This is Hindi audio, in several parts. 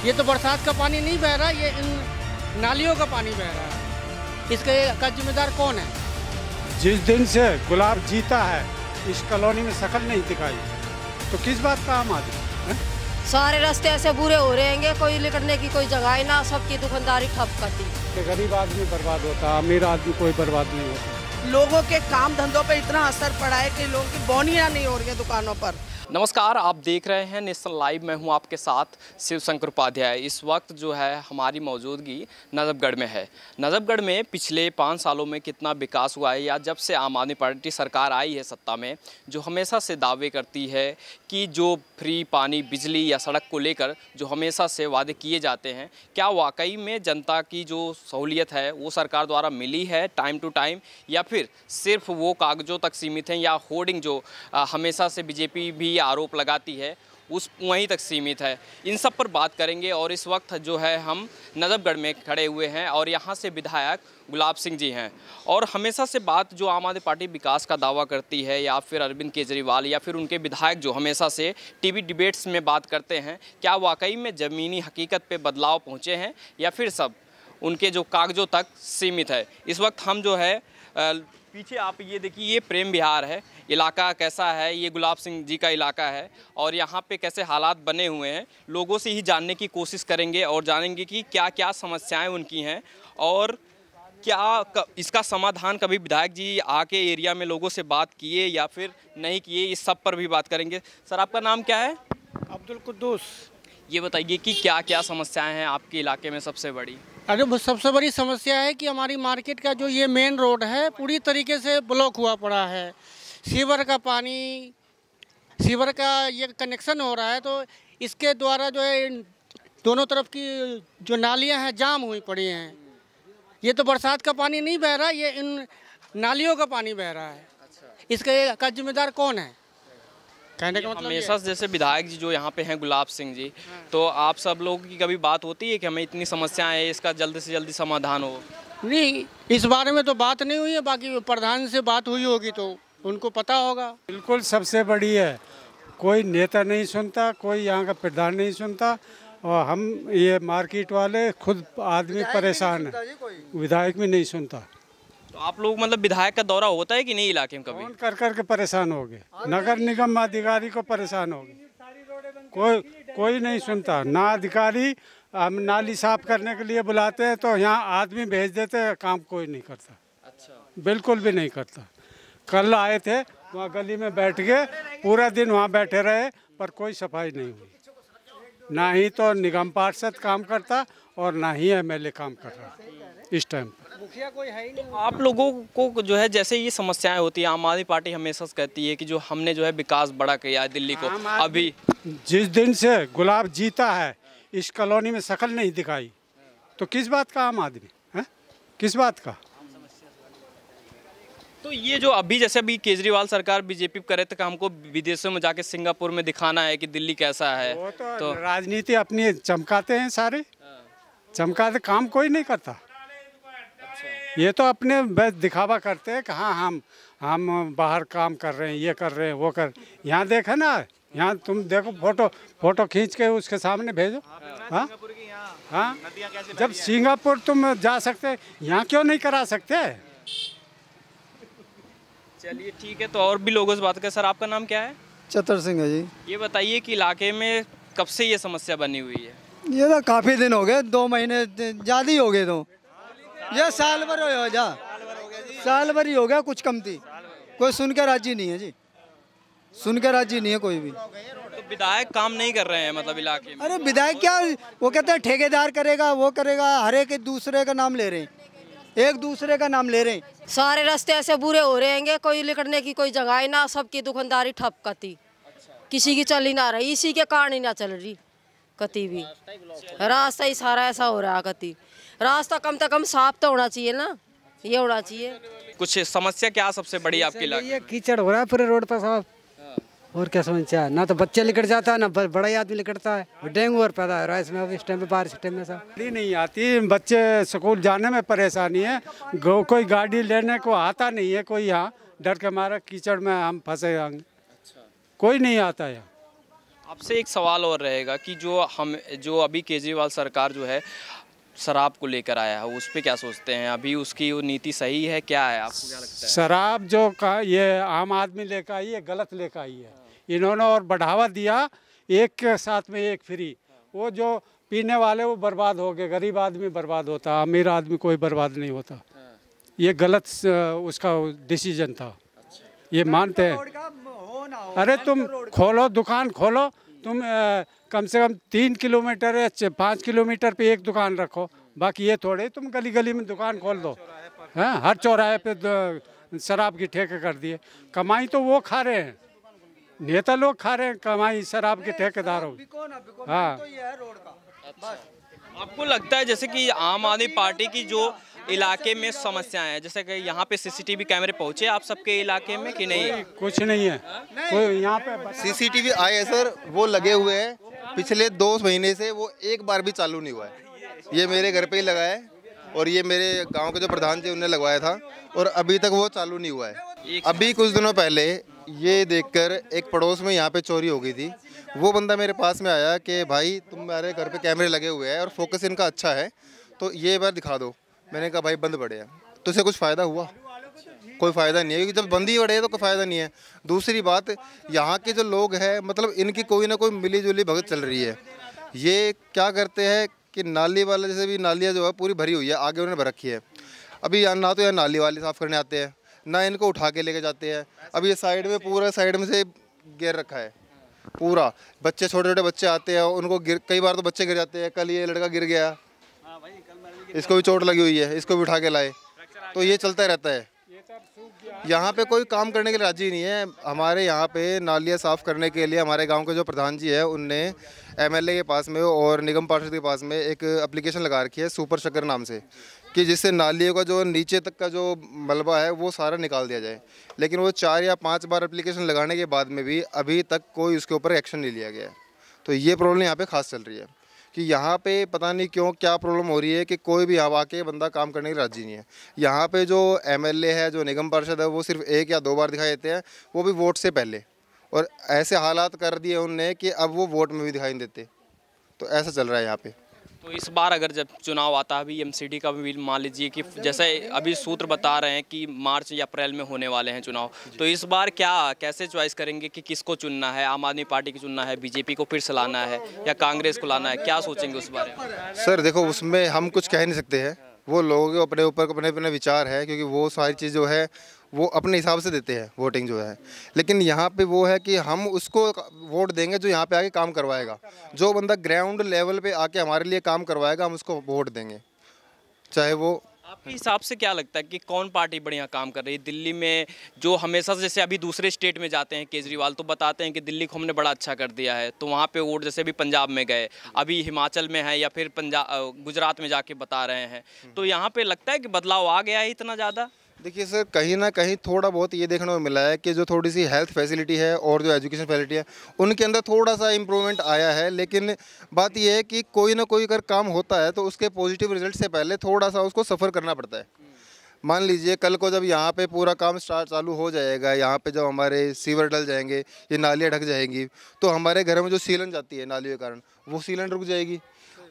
ये तो बरसात का पानी नहीं बह रहा, ये इन नालियों का पानी बह रहा है। इसके का जिम्मेदार कौन है? जिस दिन से गुलाब जीता है इस कॉलोनी में शकल नहीं दिखाई, तो किस बात का आम आदमी है? सारे रास्ते ऐसे बुरे हो रहे हैं, कोई निकलने की कोई जगह ही ना, सबकी दुकानदारी ठप करती। गरीब आदमी बर्बाद होता है, अमीर आदमी कोई बर्बाद नहीं होता। लोगों के काम धंधों पे इतना असर पड़ा है कि लोगों की बोनियां नहीं हो रही है दुकानों पर। नमस्कार, आप देख रहे हैं नेशनल लाइव। मैं हूं आपके साथ शिव शंकर उपाध्याय। इस वक्त जो है हमारी मौजूदगी नजफगढ़ में है। नजफगढ़ में पिछले 5 सालों में कितना विकास हुआ है, या जब से आम आदमी पार्टी सरकार आई है सत्ता में, जो हमेशा से दावे करती है कि जो फ्री पानी, बिजली या सड़क को लेकर जो हमेशा से वादे किए जाते हैं, क्या वाकई में जनता की जो सहूलियत है वो सरकार द्वारा मिली है टाइम टू टाइम, या फिर सिर्फ वो कागज़ों तक सीमित हैं, या होर्डिंग जो हमेशा से बीजेपी भी आरोप लगाती है उस वहीं तक सीमित है। इन सब पर बात करेंगे। और इस वक्त जो है हम नजफगढ़ में खड़े हुए हैं और यहाँ से विधायक गुलाब सिंह जी हैं। और हमेशा से बात जो आम आदमी पार्टी विकास का दावा करती है, या फिर अरविंद केजरीवाल या फिर उनके विधायक जो हमेशा से टीवी डिबेट्स में बात करते हैं, क्या वाकई में ज़मीनी हकीकत पे बदलाव पहुँचे हैं, या फिर सब उनके जो कागज़ों तक सीमित है। इस वक्त हम जो है पीछे आप ये देखिए, ये प्रेम विहार है। इलाका कैसा है, ये गुलाब सिंह जी का इलाका है, और यहाँ पे कैसे हालात बने हुए हैं लोगों से ही जानने की कोशिश करेंगे और जानेंगे कि क्या क्या समस्याएं उनकी हैं, और क्या इसका समाधान कभी विधायक जी आके एरिया में लोगों से बात किए या फिर नहीं किए, इस सब पर भी बात करेंगे। सर, आपका नाम क्या है? अब्दुल कुद्दूस। ये बताइए कि क्या क्या समस्याएँ हैं आपके इलाके में सबसे बड़ी? अरे सबसे बड़ी समस्या है कि हमारी मार्केट का जो ये मेन रोड है पूरी तरीके से ब्लॉक हुआ पड़ा है। सीवर का पानी, सीवर का ये कनेक्शन हो रहा है, तो इसके द्वारा जो है दोनों तरफ की जो नालियां हैं जाम हुई पड़ी हैं। ये तो बरसात का पानी नहीं बह रहा, ये इन नालियों का पानी बह रहा है। इसके का जिम्मेदार कौन है? कहने का मतलब हमेशा जैसे विधायक जी जो यहाँ पे हैं गुलाब सिंह जी, तो आप सब लोगों की कभी बात होती है कि हमें इतनी समस्याएं हैं, इसका जल्दी से जल्दी समाधान हो? नहीं, इस बारे में तो बात नहीं हुई है। बाकी प्रधान से बात हुई होगी तो उनको पता होगा। बिल्कुल सबसे बड़ी है, कोई नेता नहीं सुनता, कोई यहाँ का प्रधान नहीं सुनता, और हम ये मार्केट वाले खुद आदमी परेशान है, विधायक भी नहीं सुनता। तो आप लोग मतलब विधायक का दौरा होता है कि नहीं इलाके में कभी? फोन कर कर के परेशान हो गए, नगर निगम अधिकारी को परेशान हो गए, कोई नहीं सुनता। ना अधिकारी हम नाली साफ करने के लिए बुलाते हैं तो यहाँ आदमी भेज देते हैं, काम कोई नहीं करता। अच्छा, बिल्कुल भी नहीं करता। कल आए थे, वहाँ गली में बैठ गए, पूरा दिन वहाँ बैठे रहे, पर कोई सफाई नहीं हुई। ना ही तो निगम पार्षद काम करता और ना ही एमएलए काम कर रहा इस टाइम पर। मुखिया कोई है ही नहीं। आप लोगों को जो है जैसे ये समस्याएं होती है, आम आदमी पार्टी हमेशा से कहती है कि जो हमने जो है विकास बड़ा किया है दिल्ली को। अभी जिस दिन से गुलाब जीता है इस कॉलोनी में शकल नहीं दिखाई, तो किस बात का आम आदमी है? किस बात का? तो ये जो अभी जैसे अभी केजरीवाल सरकार बीजेपी करे तो हमको विदेशों में जाके सिंगापुर में दिखाना है कि दिल्ली कैसा है। वो तो राजनीति अपनी चमकाते हैं, सारे चमकाते, काम कोई नहीं करता। ये तो अपने बस दिखावा करते हैं कि हाँ हम बाहर काम कर रहे हैं, ये कर रहे हैं, वो कर। यहाँ देखे ना, यहाँ तुम देखो, फोटो खींच के उसके सामने भेजो। हाँ हाँ, जब सिंगापुर तुम जा सकते, यहाँ क्यों नहीं करा सकते? चलिए ठीक है, तो और भी लोगों से बात करें। सर, आपका नाम क्या है? चतर सिंह है जी। ये बताइए कि इलाके में कब से ये समस्या बनी हुई है? ये तो काफ़ी दिन हो गए, 2 महीने ज़्यादा ही हो गए। तो ये साल भर हो जा, साल भर ही हो गया, कुछ कम थी। कोई सुन के राजी नहीं है जी, सुन के राजी नहीं है कोई भी। तो विधायक काम नहीं कर रहे हैं मतलब इलाके में? अरे विधायक क्या, वो कहते हैं ठेकेदार करेगा, वो करेगा, हर एक दूसरे का नाम ले रहे हैं, एक दूसरे का नाम ले रहे हैं। सारे रास्ते ऐसे बुरे हो रहे हैं, कोई निकलने की कोई जगह ही ना, सबकी दुकानदारी ठप करती। किसी की चल ही ना रही, इसी के कारण ही ना चल रही कती भी। रास्ता ही सारा ऐसा हो रहा है कती। रास्ता कम से कम साफ तो होना चाहिए ना, ये होना चाहिए। कुछ समस्या क्या सबसे बड़ी आपके इलाके? ये कीचड़ हो रहा है पूरे रोड पर साहब, और क्या समस्या है? ना तो बच्चे लिकट जाता है, ना बड़ा ही आदमी लिकटता है। डेंगू और पैदा हो रहा है इसमें अब इस टाइम पे, बारिश टाइम में साहब। गाड़ी नहीं आती, बच्चे स्कूल जाने में परेशानी है, कोई गाड़ी लेने को आता नहीं है कोई, यहाँ डर के मारे कीचड़ में हम फंसे होंगे, कोई नहीं आता यहाँ। आपसे एक सवाल और रहेगा कि जो अभी केजरीवाल सरकार जो है शराब को लेकर आया है, उस पर क्या सोचते हैं? अभी उसकी वो नीति सही है, क्या है, आपको क्या लगता है? शराब जो का ये आम आदमी लेकर आई है, गलत लेकर आई है इन्होंने, और बढ़ावा दिया एक के साथ में एक फ्री। वो जो पीने वाले वो बर्बाद हो गए, गरीब आदमी बर्बाद होता, अमीर आदमी कोई बर्बाद नहीं होता। ये गलत उसका डिसीजन था, ये मानते हैं। अरे तुम खोलो दुकान खोलो, तुम कम से कम 3 किलोमीटर या 5 किलोमीटर पे एक दुकान रखो, बाकी ये थोड़े तुम गली गली में दुकान खोल दो। हाँ, हर चौराहे पे शराब की ठेके कर दिए। कमाई तो वो खा रहे हैं, नेता लोग खा रहे हैं कमाई शराब के ठेकेदारों। हाँ, आपको लगता है जैसे कि आम आदमी पार्टी की जो इलाके में समस्याएं हैं, जैसे कि यहाँ पे सीसीटीवी कैमरे पहुंचे आप सबके इलाके में कि नहीं? कुछ नहीं है, कोई यहाँ पे सीसीटीवी आए हैं सर, वो लगे हुए हैं पिछले 2 महीने से, वो एक बार भी चालू नहीं हुआ है। ये मेरे घर पे ही लगा है और ये मेरे गांव के जो प्रधान जी उन्होंने लगवाया था, और अभी तक वो चालू नहीं हुआ है। अभी कुछ दिनों पहले ये देखकर एक पड़ोस में यहाँ पे चोरी हो गई थी। वो बंदा मेरे पास में आया कि भाई तुम्हारे घर पे कैमरे लगे हुए हैं और फोकस इनका अच्छा है, तो ये बार दिखा दो। मैंने कहा भाई बंद पड़े हैं, तो इससे कुछ फ़ायदा हुआ? कोई फ़ायदा नहीं है, क्योंकि जब बंद ही पड़े तो कोई फ़ायदा नहीं है। दूसरी बात, यहाँ के जो लोग हैं मतलब इनकी कोई ना कोई मिली जुली भगत चल रही है। ये क्या करते हैं कि नाली वाला, जैसे भी नालियाँ जो है पूरी भरी हुई है, आगे उन्होंने भर रखी है। अभी ना तो यहाँ नाली वाले साफ़ करने आते हैं, ना इनको उठा के लेके जाते हैं। अब ये साइड में पूरा साइड में से गिर रखा है पूरा। बच्चे, छोटे छोटे बच्चे आते हैं, उनको कई बार तो बच्चे गिर जाते हैं। कल ये लड़का गिर गया, इसको भी चोट लगी हुई है, इसको भी उठा के लाए, तो ये चलता रहता है। यहाँ पे कोई काम करने के लिए राजी नहीं है। हमारे यहाँ पे नालियाँ साफ़ करने के लिए हमारे गांव के जो प्रधान जी है उनने एमएलए के पास में और निगम पार्षद के पास में एक एप्लीकेशन लगा रखी है सुपर शक्कर नाम से, कि जिससे नालियों का जो नीचे तक का जो मलबा है वो सारा निकाल दिया जाए। लेकिन वो 4 या 5 बार एप्लीकेशन लगाने के बाद में भी अभी तक कोई उसके ऊपर एक्शन नहीं लिया गया है। तो ये प्रॉब्लम यहाँ पे खास चल रही है कि यहाँ पे पता नहीं क्यों क्या प्रॉब्लम हो रही है कि कोई भी हवा के बंदा काम करने की राजी नहीं है। यहाँ पे जो एमएलए है, जो निगम पार्षद है, वो सिर्फ 1 या 2 बार दिखाई देते हैं, वो भी वोट से पहले। और ऐसे हालात कर दिए उनने कि अब वो वोट में भी दिखाई नहीं देते। तो ऐसा चल रहा है यहाँ पे। तो इस बार अगर जब चुनाव आता है, अभी एमसीडी का भी मान लीजिए कि जैसे अभी सूत्र बता रहे हैं कि मार्च या अप्रैल में होने वाले हैं चुनाव, तो इस बार कैसे चॉइस करेंगे कि किसको चुनना है? आम आदमी पार्टी की चुनना है, बीजेपी को फिर से लाना है, या कांग्रेस को लाना है? क्या सोचेंगे उस बारे में? सर देखो, उसमें हम कुछ कह नहीं सकते हैं, वो लोगों के अपने ऊपर अपने अपने विचार है, क्योंकि वो सारी चीज़ जो है वो अपने हिसाब से देते हैं वोटिंग जो है। लेकिन यहाँ पे वो है कि हम उसको वोट देंगे जो यहाँ पे आके काम करवाएगा। जो बंदा ग्राउंड लेवल पे आके हमारे लिए काम करवाएगा, हम उसको वोट देंगे, चाहे वो। आपके हिसाब से क्या लगता है कि कौन पार्टी बढ़िया काम कर रही है दिल्ली में? जो हमेशा से, जैसे अभी दूसरे स्टेट में जाते हैं केजरीवाल तो बताते हैं कि दिल्ली को हमने बड़ा अच्छा कर दिया है, तो वहाँ पे वोट, जैसे अभी पंजाब में गए, अभी हिमाचल में है, या फिर गुजरात में जाके बता रहे हैं, तो यहाँ पे लगता है कि बदलाव आ गया है इतना ज़्यादा? देखिए सर, कहीं ना कहीं थोड़ा बहुत ये देखने को मिला है कि जो थोड़ी सी हेल्थ फैसिलिटी है और जो एजुकेशन फैसिलिटी है उनके अंदर थोड़ा सा इम्प्रूवमेंट आया है। लेकिन बात ये है कि कोई ना कोई अगर काम होता है तो उसके पॉजिटिव रिजल्ट से पहले थोड़ा सा उसको सफ़र करना पड़ता है। मान लीजिए कल को जब यहाँ पे पूरा काम चालू हो जाएगा, यहाँ पे जब हमारे सीवर डल जाएंगे, ये नालियाँ ढक जाएंगी, तो हमारे घर में जो सीलन जाती है नालियों के कारण, वो सीलन रुक जाएगी।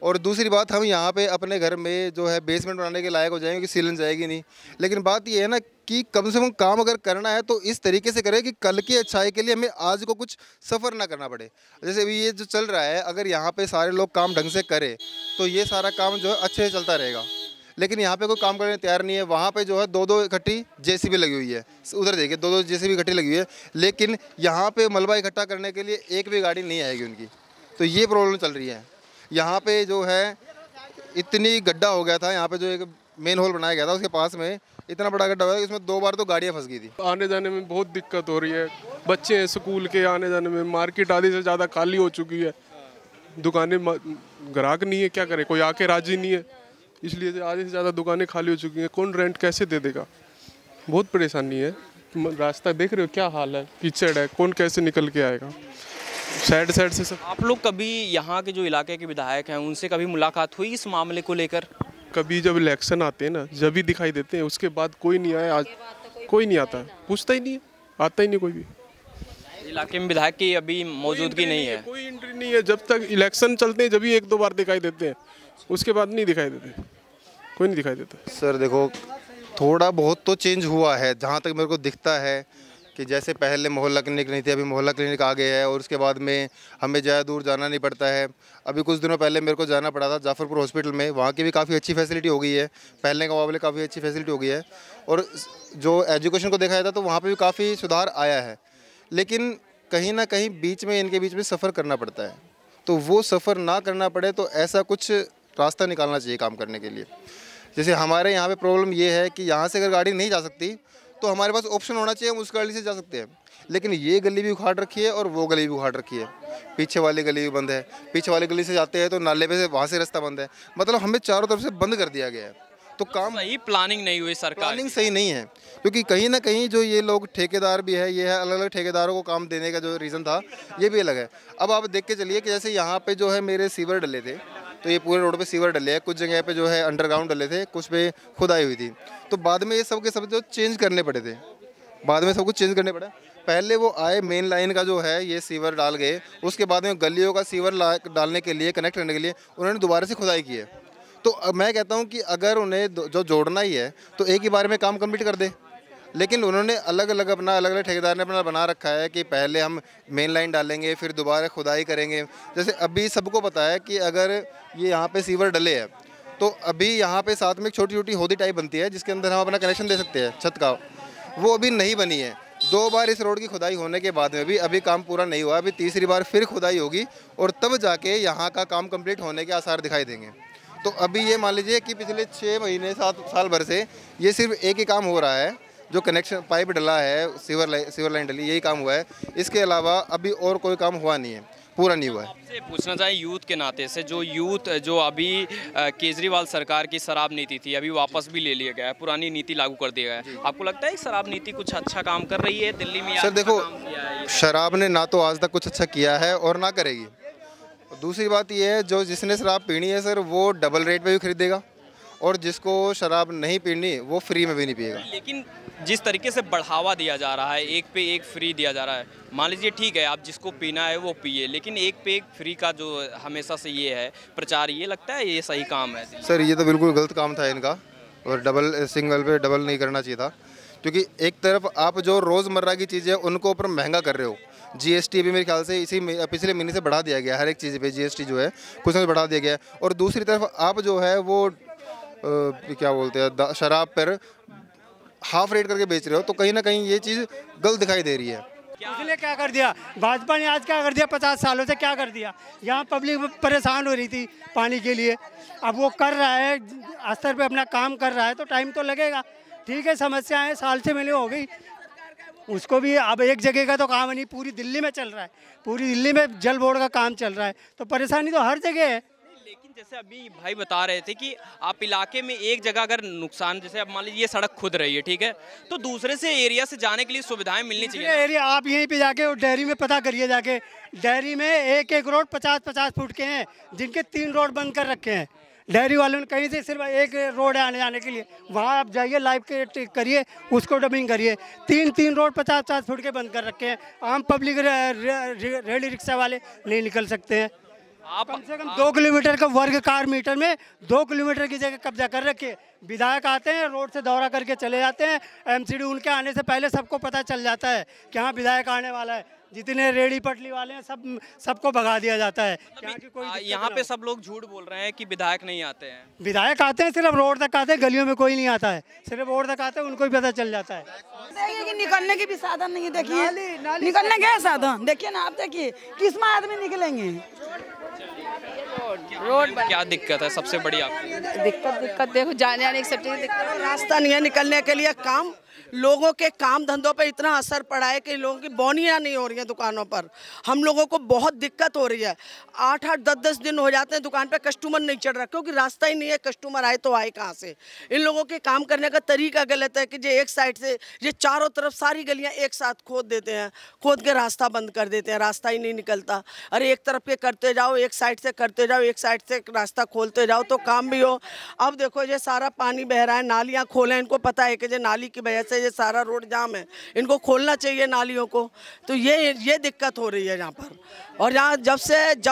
और दूसरी बात, हम यहाँ पे अपने घर में जो है बेसमेंट बनाने के लायक हो जाएंगे कि सीलन जाएगी नहीं। लेकिन बात ये है ना कि कम से कम काम अगर करना है तो इस तरीके से करें कि कल की अच्छाई के लिए हमें आज को कुछ सफ़र ना करना पड़े। जैसे अभी ये जो चल रहा है, अगर यहाँ पे सारे लोग काम ढंग से करें तो ये सारा काम जो है अच्छे से चलता रहेगा। लेकिन यहाँ पे कोई काम करने तैयार नहीं है। वहाँ पे जो है 2-2 इकट्ठी जेसीबी लगी हुई है, उधर देखिए 2-2 जेसीबी इकट्ठी लगी हुई है, लेकिन यहाँ पे मलबा इकट्ठा करने के लिए एक भी गाड़ी नहीं आएगी उनकी। तो ये प्रॉब्लम चल रही है। यहाँ पे जो है इतनी गड्ढा हो गया था, यहाँ पे जो एक मेन होल बनाया गया था उसके पास में इतना बड़ा गड्ढा हुआ, इसमें 2 बार तो गाड़ियाँ फंस गई थी। आने जाने में बहुत दिक्कत हो रही है, बच्चे हैं स्कूल के, आने जाने में। मार्केट आधी से ज़्यादा खाली हो चुकी है, दुकानें ग्राहक नहीं है, क्या करे, कोई आके राजी नहीं है, इसलिए आधे से ज़्यादा दुकानें खाली हो चुकी हैं। कौन रेंट कैसे दे देगा? बहुत परेशानी है। रास्ता देख रहे हो क्या हाल है, कीचड़ है, कौन कैसे निकल के आएगा? साइड से सब। आप लोग कभी यहाँ के जो इलाके के विधायक हैं उनसे कभी मुलाकात हुई इस मामले को लेकर? कभी जब इलेक्शन आते हैं ना, जब भी दिखाई देते हैं, उसके बाद कोई नहीं आया। आज कोई नहीं आता, पूछता ही नहीं है, आता ही नहीं कोई भी। इलाके में विधायक की अभी मौजूदगी नहीं है। कोई एंट्री नहीं है, जब तक इलेक्शन चलते हैं जब भी 1-2 बार दिखाई देते हैं, उसके बाद नहीं दिखाई देते, कोई नहीं दिखाई देता। सर देखो, थोड़ा बहुत तो चेंज हुआ है, जहाँ तक मेरे को दिखता है कि जैसे पहले मोहल्ला क्लिनिक नहीं थी, अभी मोहल्ला क्लिनिक आ गया है और उसके बाद में हमें ज़्यादा दूर जाना नहीं पड़ता है। अभी कुछ दिनों पहले मेरे को जाना पड़ा था जाफरपुर हॉस्पिटल में, वहाँ की भी काफ़ी अच्छी फैसिलिटी हो गई है, पहले के मुकाबले काफ़ी अच्छी फैसिलिटी हो गई है। और जो एजुकेशन को देखा जाता तो वहाँ पर भी काफ़ी सुधार आया है, लेकिन कहीं ना कहीं बीच में इनके बीच में सफ़र करना पड़ता है, तो वो सफ़र ना करना पड़े तो ऐसा कुछ रास्ता निकालना चाहिए काम करने के लिए। जैसे हमारे यहाँ पे प्रॉब्लम ये है कि यहाँ से अगर गाड़ी नहीं जा सकती तो हमारे पास ऑप्शन होना चाहिए, हम उस गली से जा सकते हैं, लेकिन ये गली भी उखाड़ रखी है और वो गली भी उखाड़ रखी है, पीछे वाली गली भी बंद है, पीछे वाली गली से जाते हैं तो नाले पे से वहाँ से रास्ता बंद है, मतलब हमें चारों तरफ से बंद कर दिया गया है। तो काम सही प्लानिंग नहीं हुई सरकार, प्लानिंग सही नहीं है, क्योंकि कहीं ना कहीं जो ये लोग ठेकेदार भी है, ये है अलग अलग ठेकेदारों को काम देने का जो रीज़न था ये भी अलग है। अब आप देख के चलिए कि जैसे यहाँ पे जो है मेरे सीवर डले थे, तो ये पूरे रोड पे सीवर डले हैं, कुछ जगह पे जो है अंडरग्राउंड डले थे, कुछ पे खुदाई हुई थी, तो बाद में ये सब के सब जो चेंज करने पड़े थे, बाद में सब कुछ चेंज करने पड़ा। पहले वो आए मेन लाइन का जो है ये सीवर डाल गए, उसके बाद में गलियों का सीवर डालने के लिए, कनेक्ट करने के लिए उन्होंने दोबारा से खुदाई की है। तो अब मैं कहता हूँ कि अगर उन्हें जो जोड़ना ही है तो एक ही बार में काम कंप्लीट कर दे, लेकिन उन्होंने अलग अलग ठेकेदार ने अपना बना रखा है कि पहले हम मेन लाइन डालेंगे फिर दोबारा खुदाई करेंगे। जैसे अभी सबको पता है कि अगर ये यहाँ पे सीवर डले है तो अभी यहाँ पे साथ में एक छोटी छोटी होदी टाइप बनती है जिसके अंदर हम अपना कनेक्शन दे सकते हैं छत का, वो अभी नहीं बनी है। 2 बार इस रोड की खुदाई होने के बाद में भी अभी काम पूरा नहीं हुआ, अभी तीसरी बार फिर खुदाई होगी और तब जाके यहाँ का काम कंप्लीट होने के आसार दिखाई देंगे। तो अभी ये मान लीजिए कि पिछले 6 महीने 7 साल भर से ये सिर्फ एक ही काम हो रहा है, जो कनेक्शन पाइप डला है, सीवर लाइन डली, यही काम हुआ है, इसके अलावा अभी और कोई काम हुआ नहीं है, पूरा नहीं हुआ है। आपसे पूछना चाहिए यूथ के नाते से, जो यूथ जो अभी केजरीवाल सरकार की शराब नीति थी अभी वापस भी ले लिया गया है, पुरानी नीति लागू कर दिया गया है, आपको लगता है कि शराब नीति कुछ अच्छा काम कर रही है दिल्ली में? सर देखो, शराब ने ना तो आज तक कुछ अच्छा किया है और ना करेगी। दूसरी बात ये है, जो जिसने शराब पीनी है सर वो डबल रेट पे भी खरीदेगा और जिसको शराब नहीं पीनी वो फ्री में भी नहीं पिएगा। लेकिन जिस तरीके से बढ़ावा दिया जा रहा है, एक पे एक फ्री दिया जा रहा है, मान लीजिए ठीक है आप जिसको पीना है वो पिए, लेकिन एक पे एक फ्री का जो हमेशा से ये है प्रचार, ये लगता है ये सही काम है? सर ये तो बिल्कुल गलत काम था इनका, और सिंगल पे डबल नहीं करना चाहिए था, क्योंकि एक तरफ आप जो रोज़मर्रा की चीज़ें उनको ऊपर महंगा कर रहे हो। जीएसटी भी मेरे ख्याल से इसी पिछले महीने से बढ़ा दिया गया, हर एक चीज़ पे जीएसटी जो है कुछ ना कुछ बढ़ा दिया गया, और दूसरी तरफ आप जो है वो क्या बोलते हैं शराब पर हाफ रेट करके बेच रहे हो, तो कहीं ना कहीं ये चीज़ गलत दिखाई दे रही है। इसलिए क्या कर दिया भाजपा ने, आज क्या कर दिया, 50 सालों से क्या कर दिया, यहाँ पब्लिक परेशान हो रही थी पानी के लिए, अब वो कर रहा है स्तर पे अपना काम कर रहा है, तो टाइम तो लगेगा, ठीक है, समस्याएं साल से मिले हो गई उसको भी। अब एक जगह का तो काम नहीं, पूरी दिल्ली में चल रहा है, पूरी दिल्ली में जल बोर्ड का काम चल रहा है, तो परेशानी तो हर जगह है। लेकिन जैसे अभी भाई बता रहे थे कि आप इलाके में एक जगह अगर नुकसान, जैसे अब मान लीजिए ये सड़क खुद रही है, ठीक है, तो दूसरे से एरिया से जाने के लिए सुविधाएं मिलनी चाहिए। एरिया आप यहीं पे जाके डेयरी में पता करिए, जाके डेयरी में एक रोड 50-50 फुट के हैं, जिनके 3 रोड बंद कर रखे हैं डेयरी वालों ने, कहीं से सिर्फ एक रोड है आने जाने के लिए, वहाँ आप जाइए लाइव के करिए, उसको डबिंग करिए, 3 रोड 50-50 फुट के बंद कर रखे हैं, आम पब्लिक रेडी रिक्शा वाले नहीं निकल सकते हैं। आप कम से कम 2 किलोमीटर का वर्ग कार मीटर में 2 किलोमीटर की जगह कब्जा कर रखे। विधायक आते हैं रोड से दौरा करके चले जाते हैं, एमसीडी उनके आने से पहले सबको पता चल जाता है कि हाँ विधायक आने वाला है, जितने रेडी पटली वाले हैं सबको भगा दिया जाता है। यहाँ पे सब लोग झूठ बोल रहे हैं कि विधायक नहीं आते हैं। विधायक आते हैं, सिर्फ रोड तक आते हैं, गलियों में कोई नहीं आता है, सिर्फ रोड तक आते हैं, उनको भी पता चल जाता है। देखिए कि निकलने के भी साधन नहीं है, देखिए निकलने के साधन देखिए ना, आप देखिए किस में आदमी निकलेंगे। रोड क्या दिक्कत है सबसे बड़ी? आपकी दिक्कत देखो, जाने आने की सब चीज़ दिक्कत, रास्ता नहीं है निकलने के लिए, काम लोगों के काम धंधों पे इतना असर पड़ा है कि लोगों की बोनियाँ नहीं हो रही हैं दुकानों पर, हम लोगों को बहुत दिक्कत हो रही है। 8-8, 10-10 दिन हो जाते हैं दुकान पे कस्टमर नहीं चढ़ रहा, क्योंकि रास्ता ही नहीं है, कस्टमर आए तो आए कहाँ से। इन लोगों के काम करने का तरीका गलत है कि जो एक साइड से ये चारों तरफ सारी गलियाँ एक साथ खोद देते हैं, खोद के रास्ता बंद कर देते हैं, रास्ता ही नहीं निकलता। अरे एक तरफ के करते जाओ, एक साइड से करते जाओ, एक साइड से रास्ता खोलते जाओ तो काम भी हो। अब देखो ये सारा पानी बह रहा है, नालियाँ खोलें, इनको पता है कि ये नाली की वजह से से ये सारा रोड जाम है, इनको खोलना चाहिए नालियों को। तो ये दिक्कत हो रही है यहाँ पर। और यहाँ जब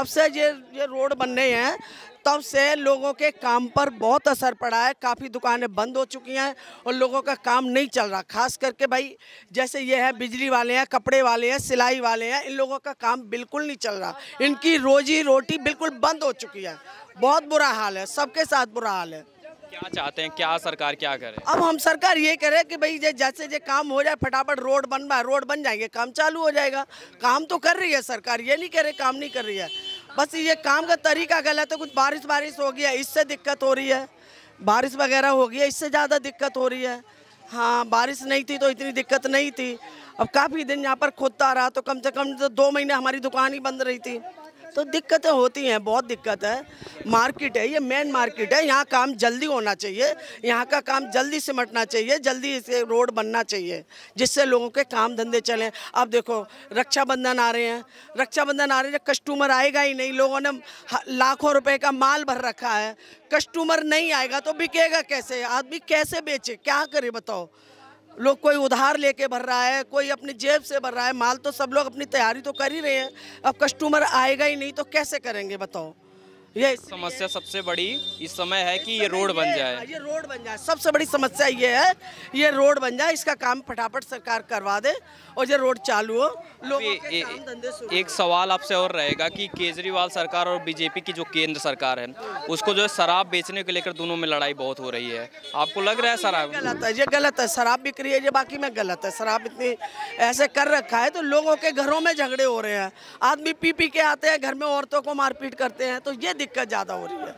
से ये रोड बन रहे हैं तब से लोगों के काम पर बहुत असर पड़ा है। काफ़ी दुकानें बंद हो चुकी हैं और लोगों का काम नहीं चल रहा। खास करके भाई जैसे ये है बिजली वाले हैं, कपड़े वाले हैं, सिलाई वाले हैं, इन लोगों का काम बिल्कुल नहीं चल रहा। इनकी रोजी रोटी बिल्कुल बंद हो चुकी है। बहुत बुरा हाल है, सबके साथ बुरा हाल है। क्या चाहते हैं, क्या सरकार क्या करे? अब हम सरकार ये करे कि भाई जैसे काम हो जाए, फटाफट रोड बन रहा है, रोड बन जाएंगे, काम चालू हो जाएगा। काम तो कर रही है सरकार, ये नहीं कह रहे काम नहीं कर रही है, बस ये काम का तरीका गलत है। कुछ बारिश हो गया इससे दिक्कत हो रही है, बारिश वगैरह हो गई इससे ज़्यादा दिक्कत हो रही है। हाँ, बारिश नहीं थी तो इतनी दिक्कत नहीं थी। अब काफ़ी दिन यहाँ पर खुदता रहा तो कम से कम 2 महीने हमारी दुकान ही बंद रही थी। तो दिक्कतें होती हैं, बहुत दिक्कत है। मार्केट है, ये मेन मार्केट है, यहाँ काम जल्दी होना चाहिए, यहाँ का काम जल्दी सिमटना चाहिए, जल्दी इसे रोड बनना चाहिए जिससे लोगों के काम धंधे चलें। अब देखो रक्षाबंधन आ रहे हैं, कस्टमर आएगा ही नहीं। लोगों ने लाखों रुपए का माल भर रखा है, कस्टमर नहीं आएगा तो बिकेगा कैसे? आदमी कैसे बेचे, क्या करे बताओ? लोग कोई उधार लेके भर रहा है, कोई अपनी जेब से भर रहा है माल। तो सब लोग अपनी तैयारी तो कर ही रहे हैं, अब कस्टमर आएगा ही नहीं तो कैसे करेंगे बताओ? ये समस्या सबसे बड़ी इस समय है कि ये रोड बन जाए। ये रोड बन जाए, सबसे बड़ी समस्या ये है, ये रोड बन जाए, इसका काम फटाफट सरकार करवा दे और ये रोड चालू हो, लोगों के काम धंधे शुरू। एक सवाल आपसे और रहेगा कि केजरीवाल सरकार और बीजेपी की जो केंद्र सरकार है उसको जो है शराब बेचने को लेकर दोनों में लड़ाई बहुत हो रही है। आपको लग रहा है शराब गलत है? ये गलत है, शराब बिक रही है, ये बाकी में गलत है। शराब इतनी ऐसे कर रखा है तो लोगों के घरों में झगड़े हो रहे हैं, आदमी पी के आते हैं घर में, औरतों को मारपीट करते हैं, तो ये दिक्कत ज़्यादा हो रही है।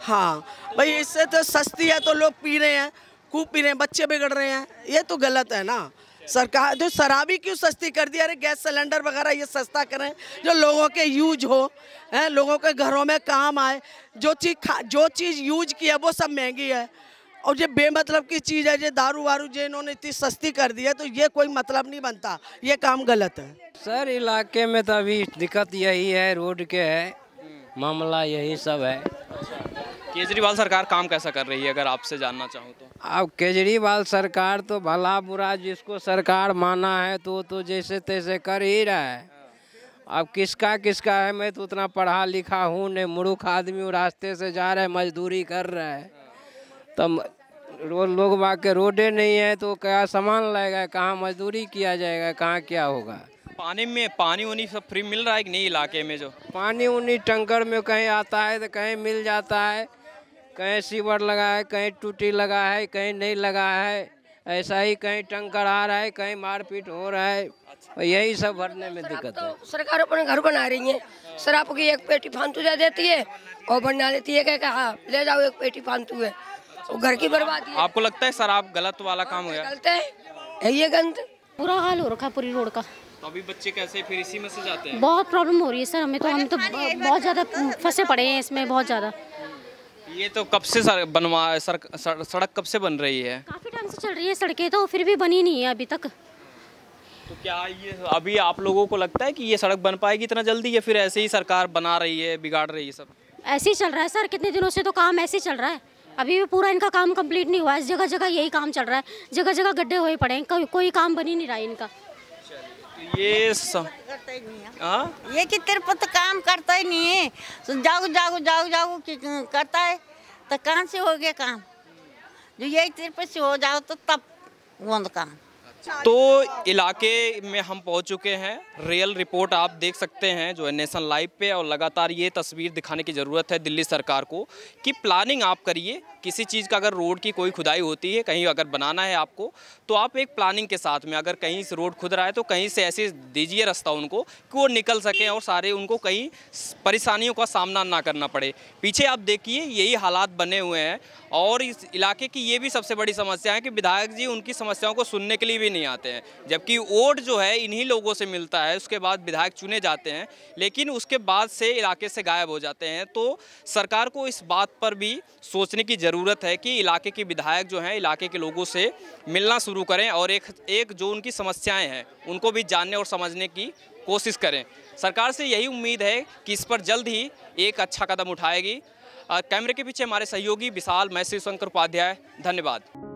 हाँ भाई, इससे तो सस्ती है तो लोग पी रहे हैं, खूब पी रहे हैं, बच्चे बिगड़ रहे हैं, ये तो गलत है ना। सरकार जो शराबी क्यों सस्ती कर दिया? अरे गैस सिलेंडर वगैरह ये सस्ता करें जो लोगों के यूज हो, हैं, लोगों के घरों में काम आए। जो चीज़ यूज की है वो सब महंगी है, और ये बेमतलब की चीज़ है, ये दारू वारू जो इन्होंने इतनी सस्ती कर दी है, तो ये कोई मतलब नहीं बनता, ये काम गलत है। सर इलाके में तो अभी दिक्कत यही है, रोड के है मामला, यही सब है। केजरीवाल सरकार काम कैसा कर रही है अगर आपसे जानना चाहूँ तो? अब केजरीवाल सरकार तो भला बुरा जिसको सरकार माना है तो जैसे तैसे कर ही रहा है। अब किसका है, मैं तो उतना पढ़ा लिखा हूँ नहीं, मूर्ख आदमी रास्ते से जा रहा है, मजदूरी कर रहा है, तब लोग बाग के रोडे नहीं है तो क्या सामान लाएगा, कहाँ मजदूरी किया जाएगा, कहाँ क्या होगा? पानी उनी सब फ्री मिल रहा है कि नहीं इलाके में? जो पानी उन्हीं टंकर में कहीं आता है तो कहीं मिल जाता है, कहीं सीवर लगा है, कहीं टूटी लगा है, कहीं नहीं लगा है, ऐसा ही कहीं टंकर आ रहा है, कहीं मारपीट हो रहा है, यही सब भरने में दिक्कत है। सरकार अपने घर बना रही है, शराब की एक पेटी फालतू दे देती है और बना लेती है कि हाँ ले जाओ एक पेटी फालतू है, वो घर की बर्बादी है। आपको लगता है शराब गलत वाला काम हो गया? गलत है, ये गंद बुरा हाल हो रखा पूरी रोड का। तो अभी बच्चे कैसे फिर इसी में से जाते हैं? बहुत प्रॉब्लम हो रही है सर, हम तो बहुत ज़्यादा फंसे पड़े हैं इसमें, बहुत ज़्यादा। ये तो कब से सड़क कब से बन रही है? काफ़ी टाइम से चल रही है सड़कें, तो फिर भी बनी नहीं है अभी तक। तो क्या ये अभी आप लोगों को लगता है कि ये सड़क बन पाएगी इतना जल्दी, या फिर ऐसे ही सरकार बना रही है, बिगाड़ रही है सब? ऐसे ही चल रहा है सर, कितने दिनों से तो काम ऐसे ही चल रहा है, अभी भी पूरा इनका काम कंप्लीट नहीं हुआ है। जगह जगह यही काम चल रहा है, जगह जगह गड्ढे हुए पड़े हैं, कोई काम बन ही नहीं रहा है इनका। ये कि तिरपत काम करता ही नहीं है, जाओ करता है तो कहाँ से हो गया काम? जो यही तिरपत से हो जाओ तो तब वो काम। तो इलाके में हम पहुंच चुके हैं, रियल रिपोर्ट आप देख सकते हैं जो है नेशन लाइव पे, और लगातार ये तस्वीर दिखाने की ज़रूरत है दिल्ली सरकार को कि प्लानिंग आप करिए किसी चीज़ का। अगर रोड की कोई खुदाई होती है, कहीं अगर बनाना है आपको, तो आप एक प्लानिंग के साथ में, अगर कहीं से रोड खुद रहा है तो कहीं से ऐसे दीजिए रास्ता उनको कि वो निकल सकें और सारे उनको कहीं परेशानियों का सामना ना करना पड़े। पीछे आप देखिए यही हालात बने हुए हैं, और इस इलाके की ये भी सबसे बड़ी समस्या है कि विधायक जी उनकी समस्याओं को सुनने के लिए भी नहीं आते हैं, जबकि वोट जो है इन्हीं लोगों से मिलता है, उसके बाद विधायक चुने जाते हैं, लेकिन उसके बाद से इलाके से गायब हो जाते हैं। तो सरकार को इस बात पर भी सोचने की ज़रूरत है कि इलाके के विधायक जो हैं इलाके के लोगों से मिलना शुरू करें, और एक जो उनकी समस्याएं हैं उनको भी जानने और समझने की कोशिश करें। सरकार से यही उम्मीद है कि इस पर जल्द ही एक अच्छा कदम उठाएगी। कैमरे के पीछे हमारे सहयोगी विशाल, मैं शिवशंकर उपाध्याय, धन्यवाद।